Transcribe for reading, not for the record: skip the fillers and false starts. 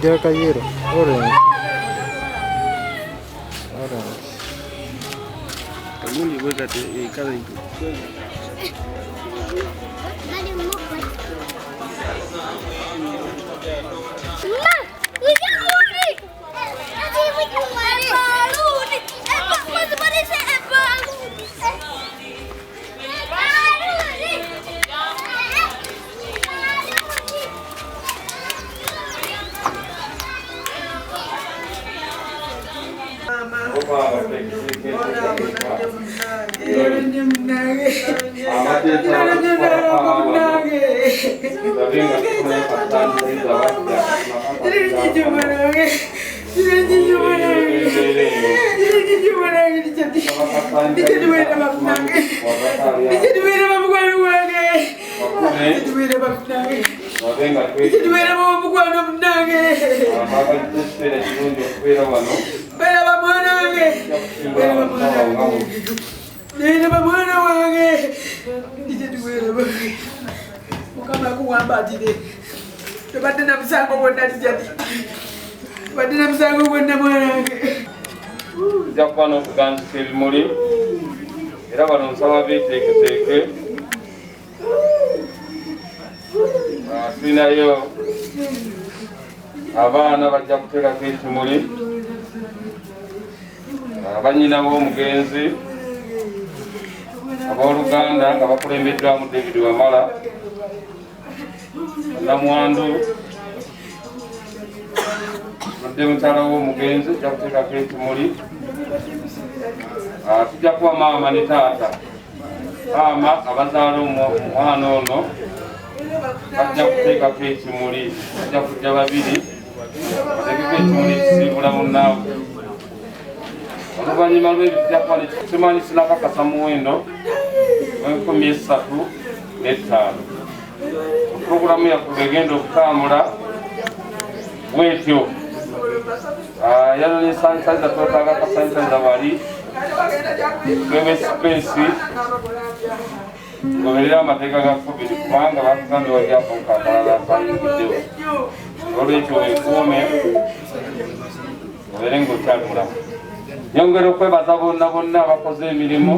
Black yellow, orange. Orange. Kagundi weka kala hiyo. Jakwano kuganza ebimuli era bano nsaba beeteeketeeke tulinayo abaana bajja kuteekako ekimuli abanyina b'omugenzi abooluganda nga bakulembeddwamu David Wamala namwandu nadde mukyala w'omugenzi ajja kuteekako ekimuli tujja kuba maama ne taata maama abazaala omwana ono bajja kuteekako ekimuli bajja kujja babiri bateekeko ekimuli kisiibula munnaabwe oluvannyuma lw'ebijja kuba simanyi sinakakasa muwendo w'$3,500 puroguramu yakuba egenda okutambula bwetyo yalo ne sanitizer twetaaga ka sanitizer wali twebe space goberera amateeka ga COVID kubanga bakugambye wajjako nkakalala akayingiddewo olwekyo wekuume obeere ng'okyatulamu nyongera okwebaza bonna abakoze emirimu